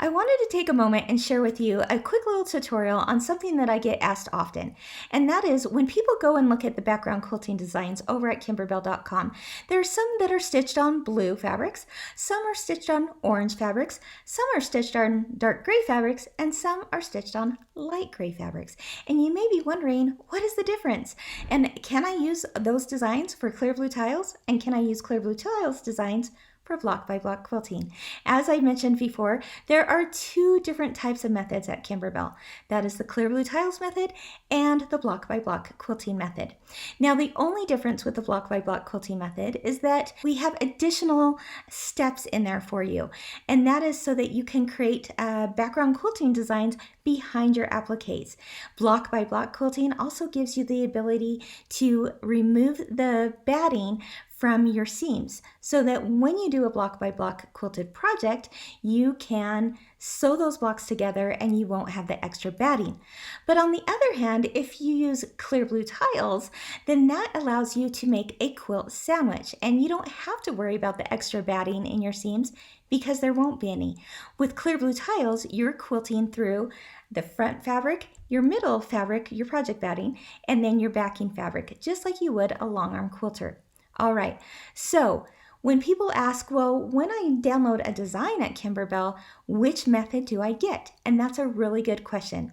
I wanted to take a moment and share with you a quick little tutorial on something that I get asked often. And that is when people go and look at the background quilting designs over at Kimberbell.com, there are some that are stitched on blue fabrics, some are stitched on orange fabrics, some are stitched on dark gray fabrics, and some are stitched on light gray fabrics. And you may be wondering, what is the difference? And can I use those designs for clear blue tiles? And can I use clear blue tiles designs for block by block quilting? As I mentioned before, there are two different types of methods at Kimberbell. That is the clear blue tiles method and the block by block quilting method. Now, the only difference with the block by block quilting method is that we have additional steps in there for you. And that is so that you can create background quilting designs behind your appliques. Block by block quilting also gives you the ability to remove the batting from your seams so that when you do a block by block quilted project, you can sew those blocks together and you won't have the extra batting. But on the other hand, if you use clear blue tiles, then that allows you to make a quilt sandwich and you don't have to worry about the extra batting in your seams because there won't be any. With clear blue tiles, you're quilting through the front fabric, your middle fabric, your project batting, and then your backing fabric, just like you would a long arm quilter. All right, so when people ask, well, when I download a design at Kimberbell, which method do I get? And that's a really good question.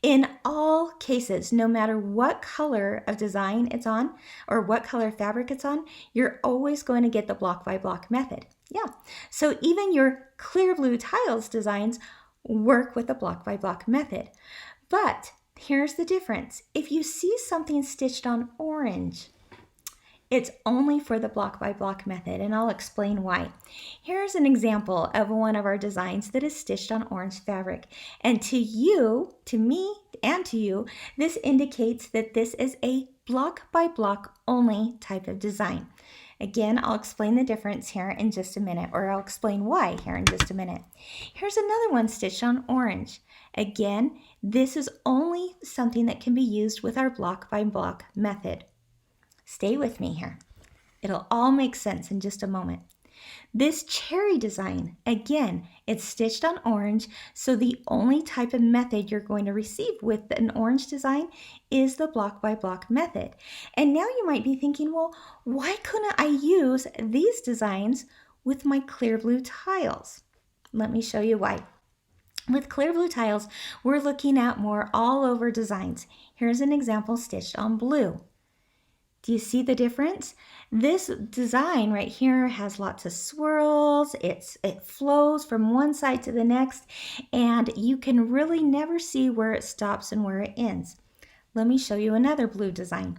In all cases, no matter what color of design it's on or what color fabric it's on, you're always going to get the block by block method. Yeah, so even your clear blue tiles designs work with the block by block method. But here's the difference. If you see something stitched on orange, it's only for the block by block method, and I'll explain why. Here's an example of one of our designs that is stitched on orange fabric. And to you, to me, and to you, this indicates that this is a block by block only type of design. Again, I'll explain the difference here in just a minute, or I'll explain why here in just a minute. Here's another one stitched on orange. Again, this is only something that can be used with our block by block method. Stay with me here. It'll all make sense in just a moment. This cherry design, again, it's stitched on orange, so the only type of method you're going to receive with an orange design is the block by block method. And now you might be thinking, well, why couldn't I use these designs with my clear blue tiles? Let me show you why. With clear blue tiles, we're looking at more all over designs. Here's an example stitched on blue. Do you see the difference? This design right here has lots of swirls. It flows from one side to the next, and you can really never see where it stops and where it ends. Let me show you another blue design.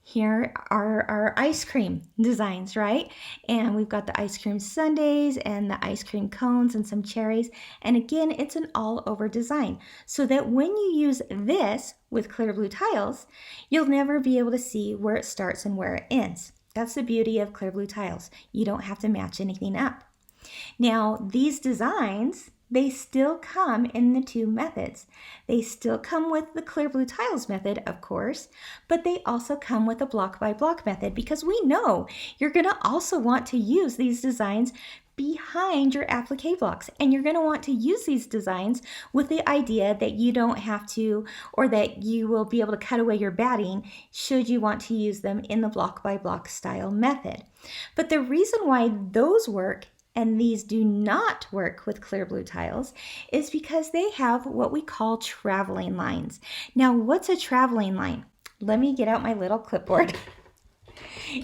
Here are our ice cream designs, right? And we've got the ice cream sundaes and the ice cream cones and some cherries. And again, it's an all over design so that when you use this with clear blue tiles, you'll never be able to see where it starts and where it ends. That's the beauty of clear blue tiles. You don't have to match anything up. Now, these designs, they still come in the two methods. They still come with the clear blue tiles method, of course, but they also come with the block by block method because we know you're going to also want to use these designs behind your applique blocks, and you're going to want to use these designs with the idea that you don't have to, or that you will be able to cut away your batting should you want to use them in the block by block style method. But the reason why those work and these do not work with clear blue tiles is because they have what we call traveling lines. Now, what's a traveling line? Let me get out my little clipboard.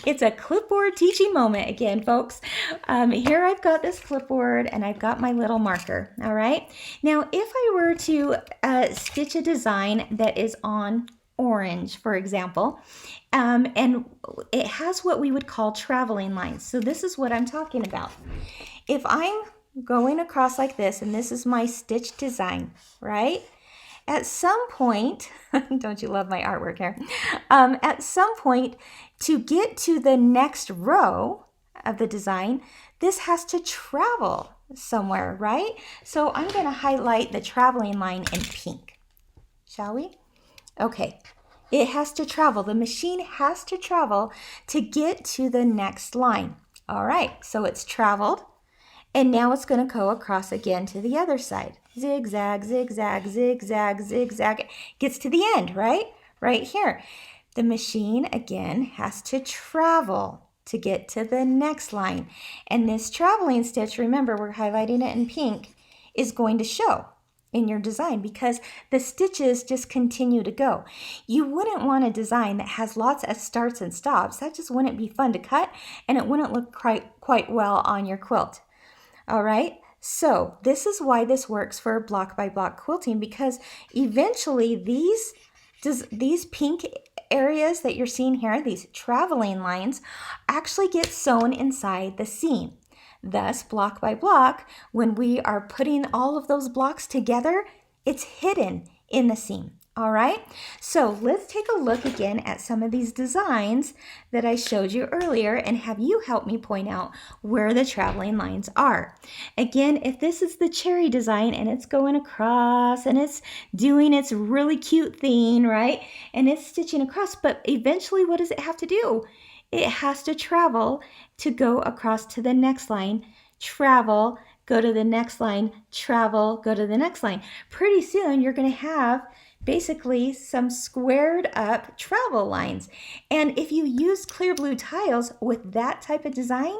It's a clipboard teaching moment again, folks. Here I've got this clipboard and I've got my little marker, all right? Now, if I were to stitch a design that is on orange, for example, and it has what we would call traveling lines. So this is what I'm talking about. If I'm going across like this, and this is my stitch design, right? At some point, don't you love my artwork here? At some point, to get to the next row of the design, this has to travel somewhere, right? So I'm going to highlight the traveling line in pink, shall we? Okay, it has to travel. The machine has to travel to get to the next line. All right, so it's traveled. And now it's going to go across again to the other side. Zigzag, zigzag, zigzag, zigzag. Gets to the end, right? Right here. The machine, again, has to travel to get to the next line. And this traveling stitch, remember, we're highlighting it in pink, is going to show in your design because the stitches just continue to go. You wouldn't want a design that has lots of starts and stops. That just wouldn't be fun to cut, and it wouldn't look quite well on your quilt. All right, so this is why this works for block by block quilting, because eventually these pink areas that you're seeing here, these traveling lines, actually get sewn inside the seam. Thus, block by block, when we are putting all of those blocks together, it's hidden in the seam. All right, so let's take a look again at some of these designs that I showed you earlier and have you help me point out where the traveling lines are. Again, if this is the cherry design and it's going across and it's doing its really cute thing, right? And it's stitching across, but eventually what does it have to do? It has to travel to go across to the next line, travel, go to the next line, travel, go to the next line. Pretty soon you're going to have basically some squared up travel lines. And if you use clear blue tiles with that type of design,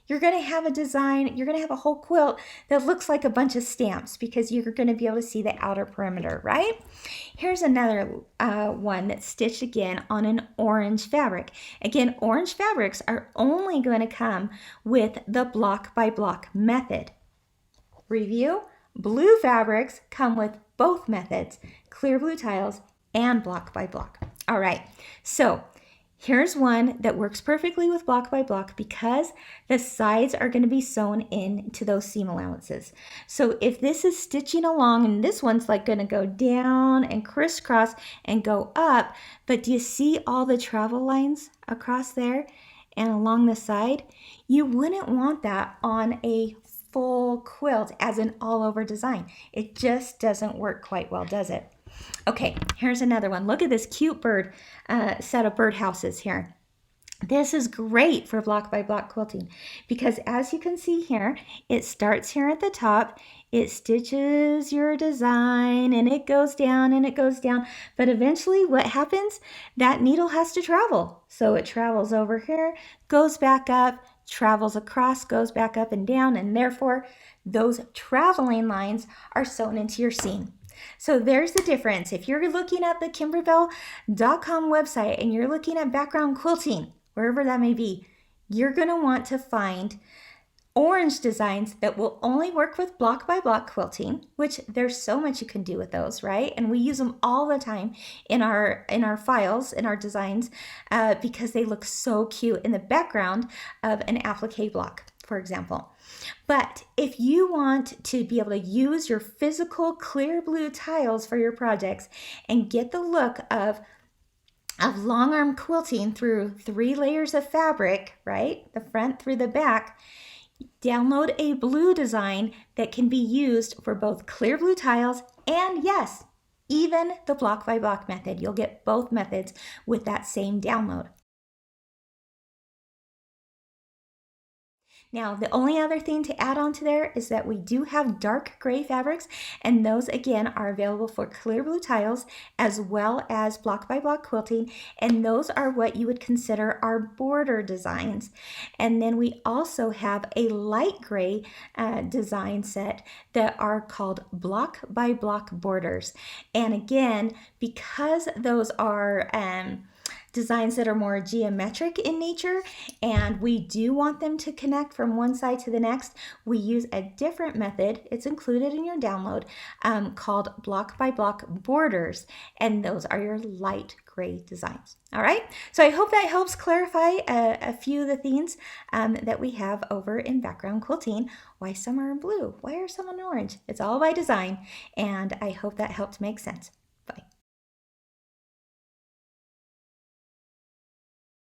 you're going to have a design, you're going to have a whole quilt that looks like a bunch of stamps because you're going to be able to see the outer perimeter, right? Here's another one that's stitched again on an orange fabric. Again, orange fabrics are only going to come with the block by block method. Review, blue fabrics come with both methods, clear blue tiles and block by block. All right, so here's one that works perfectly with block by block because the sides are going to be sewn into those seam allowances. So if this is stitching along and this one's like going to go down and crisscross and go up, but do you see all the travel lines across there and along the side? You wouldn't want that on a full quilt as an all over design. It just doesn't work quite well, does it? Okay, here's another one. Look at this cute bird set of birdhouses here. This is great for block by block quilting because as you can see here, it starts here at the top, it stitches your design and it goes down and it goes down, but eventually what happens? That needle has to travel. So it travels over here, goes back up, travels across, goes back up and down, and therefore those traveling lines are sewn into your seam. So there's the difference. If you're looking at the Kimberbell.com website and you're looking at background quilting, wherever that may be, you're going to want to find orange designs that will only work with block by block quilting, which there's so much you can do with those, right? And we use them all the time in our files, in our designs, because they look so cute in the background of an applique block, for example. But if you want to be able to use your physical clear blue tiles for your projects and get the look of long arm quilting through 3 layers of fabric, right? The front through the back, download a blue design that can be used for both clear blue tiles and, yes, even the block by block method. You'll get both methods with that same download. Now, the only other thing to add on to there is that we do have dark gray fabrics, and those again are available for clear blue tiles as well as block by block quilting, and those are what you would consider our border designs. And then we also have a light gray design set that are called block by block borders. And again, because those are designs that are more geometric in nature and we do want them to connect from one side to the next, we use a different method. It's included in your download called block by block borders, and those are your light gray designs. All right, so I hope that helps clarify a few of the themes that we have over in background quilting. Why some are in blue, why are some in orange? It's all by design, and I hope that helped make sense.